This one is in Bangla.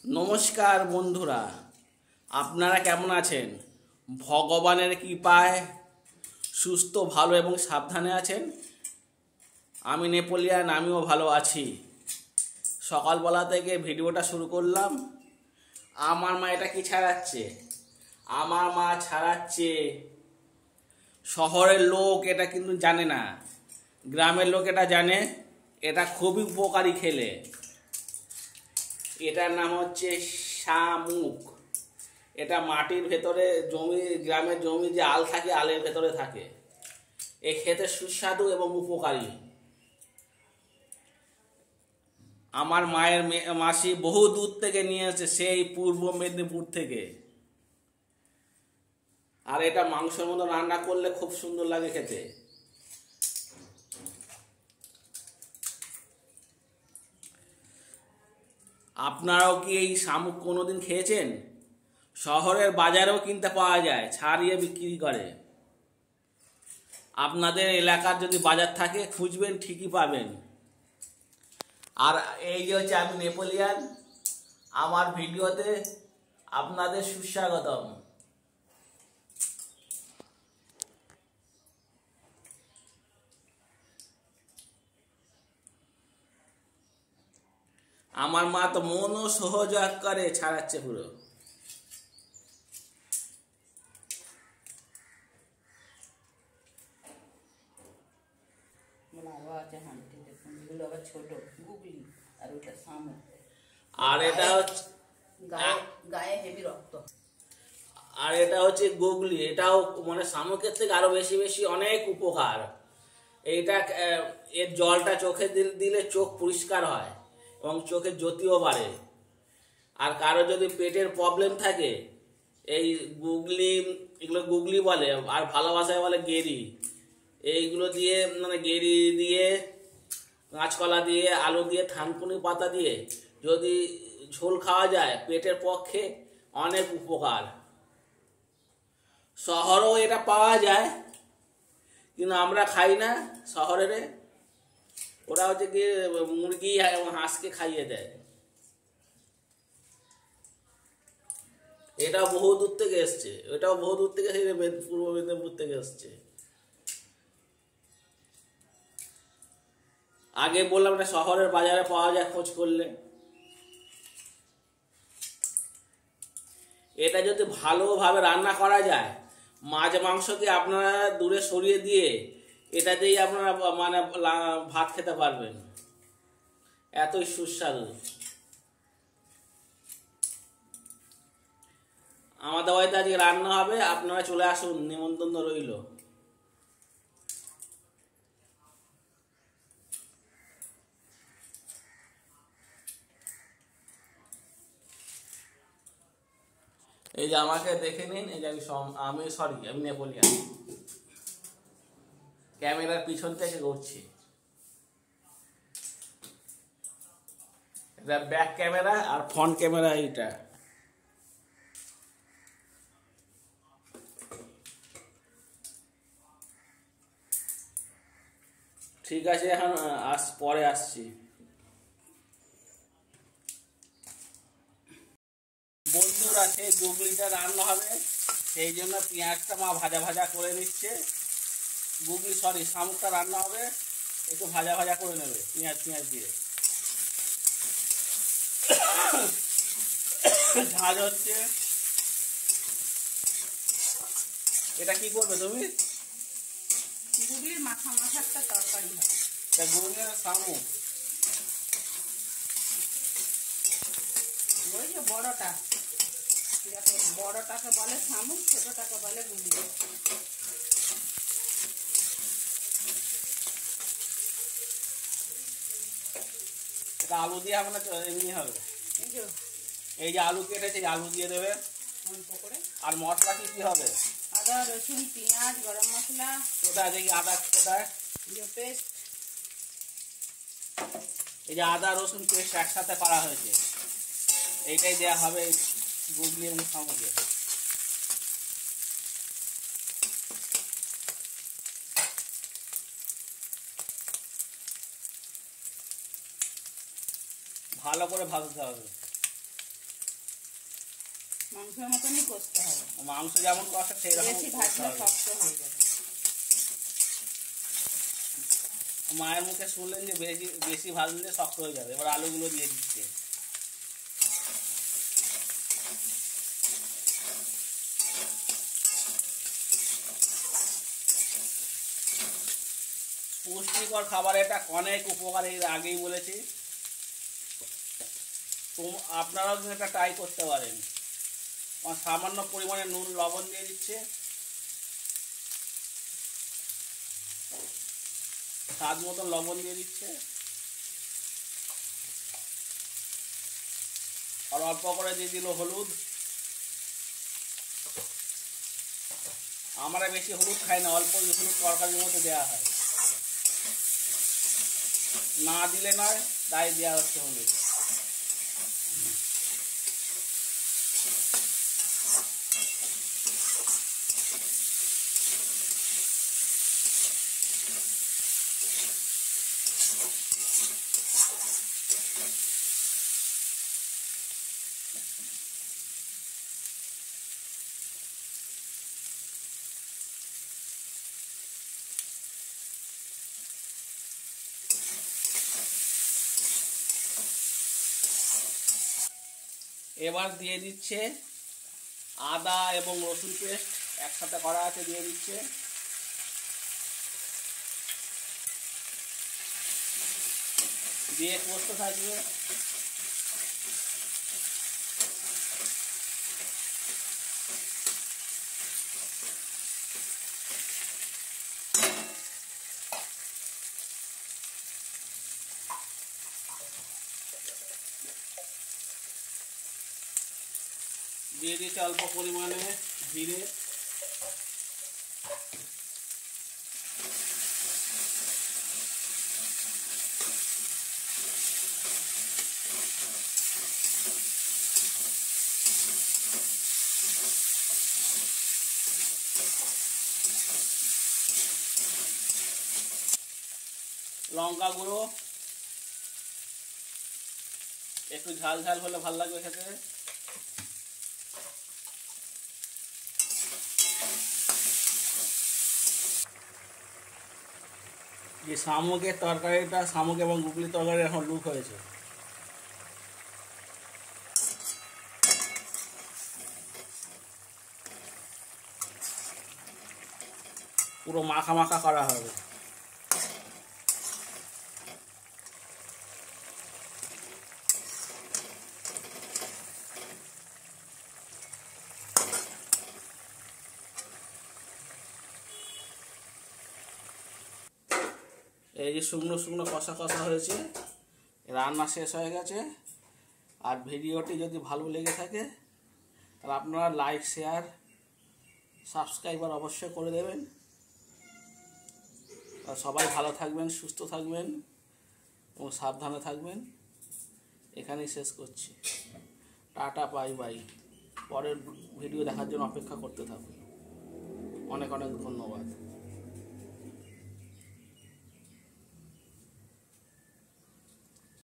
নমস্কার বন্ধুরা, আপনারা কেমন আছেন? ভগবানের কৃপায় সুস্থ, ভালো এবং সাবধানে আছেন। আমি নেপোলিয়ান, আমিও ভালো আছি। সকালবেলা থেকে ভিডিওটা শুরু করলাম। আমার মা এটা কি ছাড়াচ্ছে? আমার মা ছাড়াচ্ছে, শহরের লোক এটা কিন্তু জানে না, গ্রামের লোক এটা জানে। এটা খুবই উপকারী খেলে। এটার নাম হচ্ছে শামুক। এটা মাটির ভেতরে গ্রামের জমি যে আল থাকে, আলের ভেতরে থাকে। এ খেতে সুস্বাদু এবং উপকারী। আমার মায়ের মাসি বহু দূর থেকে নিয়ে এসেছে, সেই পূর্ব মেদিনীপুর থেকে। আর এটা মাংসের মতো রান্না করলে খুব সুন্দর লাগে খেতে। আপনারাও কি এই শামুক কোনোদিন খেয়েছেন? শহরের বাজারেও কিনতে পাওয়া যায়, ছাড়িয়ে বিক্রি করে। আপনাদের এলাকার যদি বাজার থাকে খুঁজবেন, ঠিকই পাবেন। আর এই যে হচ্ছে আমি নেপোলিয়ান, আমার ভিডিওতে আপনাদের সুস্বাগতম। আমার মা তো মনও সহযোগ করে ছাড়াচ্ছে পুরো। আর এটা হচ্ছে গায়ে হেভি রক্ত। আর এটা হচ্ছে গুগলি। এটাও মানে শামুকের থেকে আরো বেশি বেশি অনেক উপকার। এইটা এর জলটা চোখে দিলে চোখ পরিষ্কার হয় এবং চোখের জ্যোতিও বাড়ে। আর কারো যদি পেটের প্রবলেম থাকে, এই গুগলি, এগুলো গুগলি বলে, আর ভালোবাসায় বলে গেরি। এইগুলো দিয়ে মানে গেরি দিয়ে, কাঁচকলা দিয়ে, আলু দিয়ে, থানকুনি পাতা দিয়ে যদি ঝোল খাওয়া যায়, পেটের পক্ষে অনেক উপকার। শহরেও এটা পাওয়া যায়, কিন্তু আমরা খাই না শহরের। ওরা হচ্ছে গিয়ে মুরগি এবং হাঁসকে খাইয়ে দেয়। এটাও বহু দূর থেকে এসছে, এটাও বহু দূর থেকে, পূর্ব মেদিনীপুর থেকে এসছে। আগে বললাম এটা শহরের বাজারে পাওয়া যায়, খোঁজ করলে। এটা যদি ভালোভাবে রান্না করা যায়, মাছ মাংসকে আপনারা দূরে সরিয়ে দিয়ে এটা দিয়েই আপনারা মানে ভাত খেতে পারবেন, এতই সুস্বাদু। আমাদের বাড়িতে আজকে রান্না হবে, আপনারা চলে আসুন, নিমন্ত্রণ রইল। এই যে আমাকে দেখে নিন, এই যে আমি নেপোলিয়ান। ক্যামেরার পিছন থেকে করছি। এটা ব্যাক ক্যামেরা আর ফ্রন্ট ক্যামেরা এইটা। ঠিক আছে, এখন পরে আসছি। বন্ধুরা, সেই গুগলিটা রান্না হবে, সেই জন্য পেঁয়াজটা মা ভাজা ভাজা করে নিচ্ছে। শামুকটা রান্না হবে, একটু ভাজা ভাজা করে নেবে পেঁয়াজ দিয়ে। ঝাঁজ হচ্ছে। এটা কি করবে তুমি? গুগলির মাথা একটা তরকারি হবে। গুগলির শামুক, ওই যে বড়টা, বড়টাকে বলে শামুক, ছোটটাকে বলে গুগলি। এটা আলু দিয়ে হবে না এমনি হবে? এই যে আলু কেটেছে, আলু দিয়ে দেবে। আর মশলা কি কি হবে? আদা, রসুন, পেঁয়াজ, গরম মশলা। কোথায় দেখি আদা? কোথায়? পেস্ট। এই যে আদা রসুন পেস্ট একসাথে করা হয়েছে, এইটাই দেওয়া হবে গুগলি এবং শামুকে। ভালো করে ভাজতে হবে। মাংসের মতনই কষতে হবে, মাংস যেমন কষা সেই রকম বেশি ভাজলে শক্ত হয়ে যাবে। মায়ের মুখে শুনলেন যে বেশি বেশি ভাজলে শক্ত হয়ে যাবে। এবার আলুগুলো দিয়ে দিচ্ছে। পুষ্টিকর খাবার, এটা অনেক উপকার, এর আগেই বলেছি। তো আপনারাও কিন্তু এটা ট্রাই করতে পারেন। সামান্য পরিমাণে নুন লবণ দিয়ে দিচ্ছে, স্বাদ মতন লবণ দিয়ে দিচ্ছে, আর অল্প করে দিয়ে দিল হলুদ। আমরা বেশি হলুদ খাই না, অল্প হলুদ তরকারির মধ্যে দেওয়া হয়, না দিলে নয়, তাই দেওয়া হচ্ছে হলুদ। এবার দিয়ে দিচ্ছে আদা এবং রসুন পেস্ট একসাথে করা আছে, দিয়ে দিচ্ছে। দিয়ে কষতে থাকবে। দিয়ে দিচ্ছে অল্প পরিমাণে জিরে, লঙ্কা গুঁড়ো, একটু ঝাল ঝাল হলে ভালো লাগবে খেতে। যে শামুকের তরকারিটা, শামুক এবং গুগলির তরকারি এখন লুক হয়েছে। পুরো মাখা মাখা করা হবে। এই যে শুকনো শুকনো কষা কষা হয়েছে, রান্না শেষ হয়ে গেছে। আর ভিডিওটি যদি ভালো লেগে থাকে তাহলে আপনারা লাইক, শেয়ার, সাবস্ক্রাইবার অবশ্যই করে দেবেন। আর সবাই ভালো থাকবেন, সুস্থ থাকবেন এবং সাবধানে থাকবেন। এখানেই শেষ করছি। Tata, bye bye. পরের ভিডিও দেখার জন্য অপেক্ষা করতে থাকুন। অনেক অনেক ধন্যবাদ।